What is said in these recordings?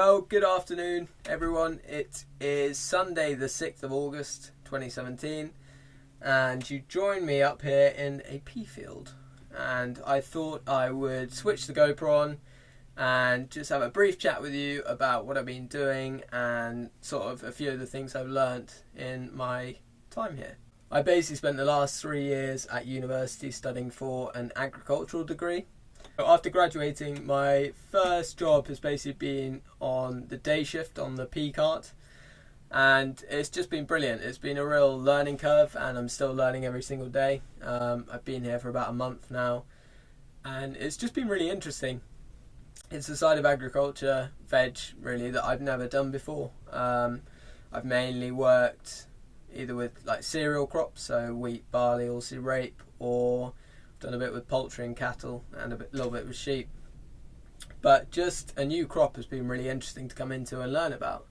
Well, good afternoon everyone. It is Sunday the 6th of August 2017 and you join me up here in a pea field, and I thought I would switch the GoPro on and just have a brief chat with you about what I've been doing and sort of a few of the things I've learnt in my time here. I basically spent the last 3 years at university studying for an agricultural degree. After graduating, my first job has basically been on the day shift on the pea cart, and it's just been brilliant. It's been a real learning curve and I'm still learning every single day. I've been here for about a month now and it's just been really interesting. It's a side of agriculture, veg really, that I've never done before. I've mainly worked either with like cereal crops, so wheat, barley, oilseed rape, or done a bit with poultry and cattle and little bit with sheep. But just a new crop has been really interesting to come into and learn about.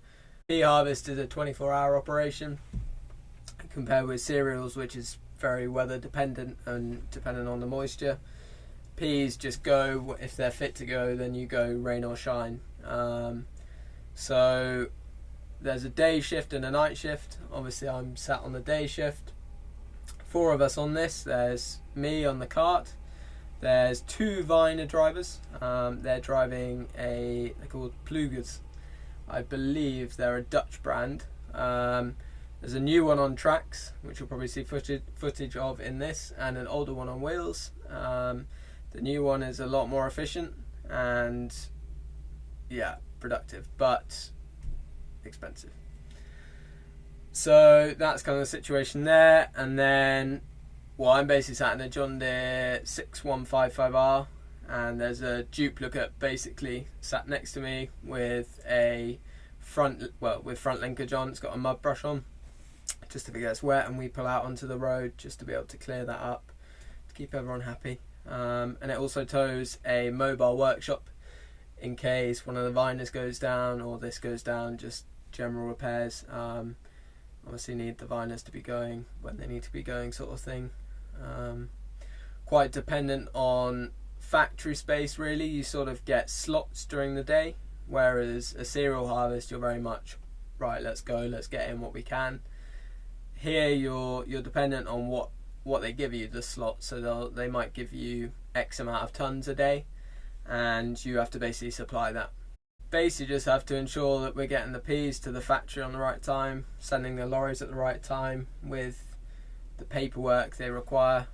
Pea harvest is a 24-hour operation compared with cereals, which is very weather dependent and dependent on the moisture. Peas just go, if they're fit to go, then you go rain or shine. So there's a day shift and a night shift. Obviously I'm sat on the day shift. 4 of us on this. There's me on the cart. There's 2 Viner drivers. They're driving they're called Plugers. I believe they're a Dutch brand. There's a new one on tracks, which you'll probably see footage of in this, and an older one on wheels. The new one is a lot more efficient and yeah, productive, but expensive. So that's kind of the situation there. And then, well, I'm basically sat in a John Deere 6155R, and there's a duplicate basically sat next to me with a front linkage on. It's got a mud brush on, just if it gets wet and we pull out onto the road, just to be able to clear that up, to keep everyone happy. And it also tows a mobile workshop in case one of the viners goes down or this goes down, just general repairs. Obviously need the viners to be going when they need to be going, sort of thing. Quite dependent on factory space really. You sort of get slots during the day, whereas a cereal harvest you're very much right, let's go, let's get in what we can. Here you're dependent on what they give you, the slot. So they might give you X amount of tons a day and you have to basically supply that. Basically just have to ensure that we're getting the peas to the factory on the right time, sending the lorries at the right time with the paperwork they require.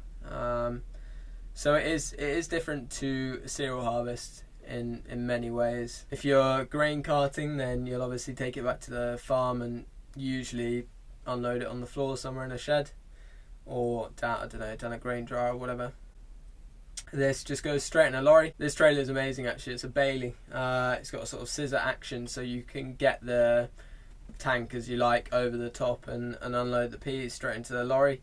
So it is different to a cereal harvest in many ways. If you're grain carting, then you'll obviously take it back to the farm and usually unload it on the floor somewhere in a shed, or down a grain dryer or whatever. This just goes straight in a lorry. This trailer is amazing actually. It's a Bailey. It's got a sort of scissor action, so you can get the tank as you like over the top and unload the peas straight into the lorry.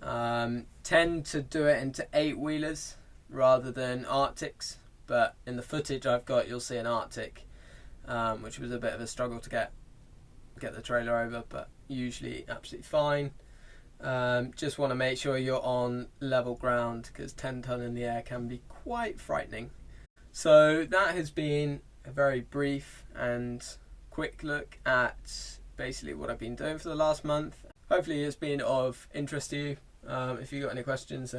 Tend to do it into 8-wheelers rather than Arctics, but in the footage I've got you'll see an Arctic, which was a bit of a struggle to get the trailer over, but usually absolutely fine. Just want to make sure you're on level ground, because 10 ton in the air can be quite frightening. So that has been a very brief and quick look at basically what I've been doing for the last month. Hopefully it's been of interest to you. If you've got any questions,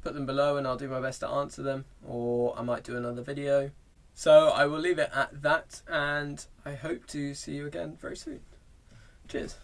put them below and I'll do my best to answer them, or I might do another video. So I will leave it at that, and I hope to see you again very soon. Cheers.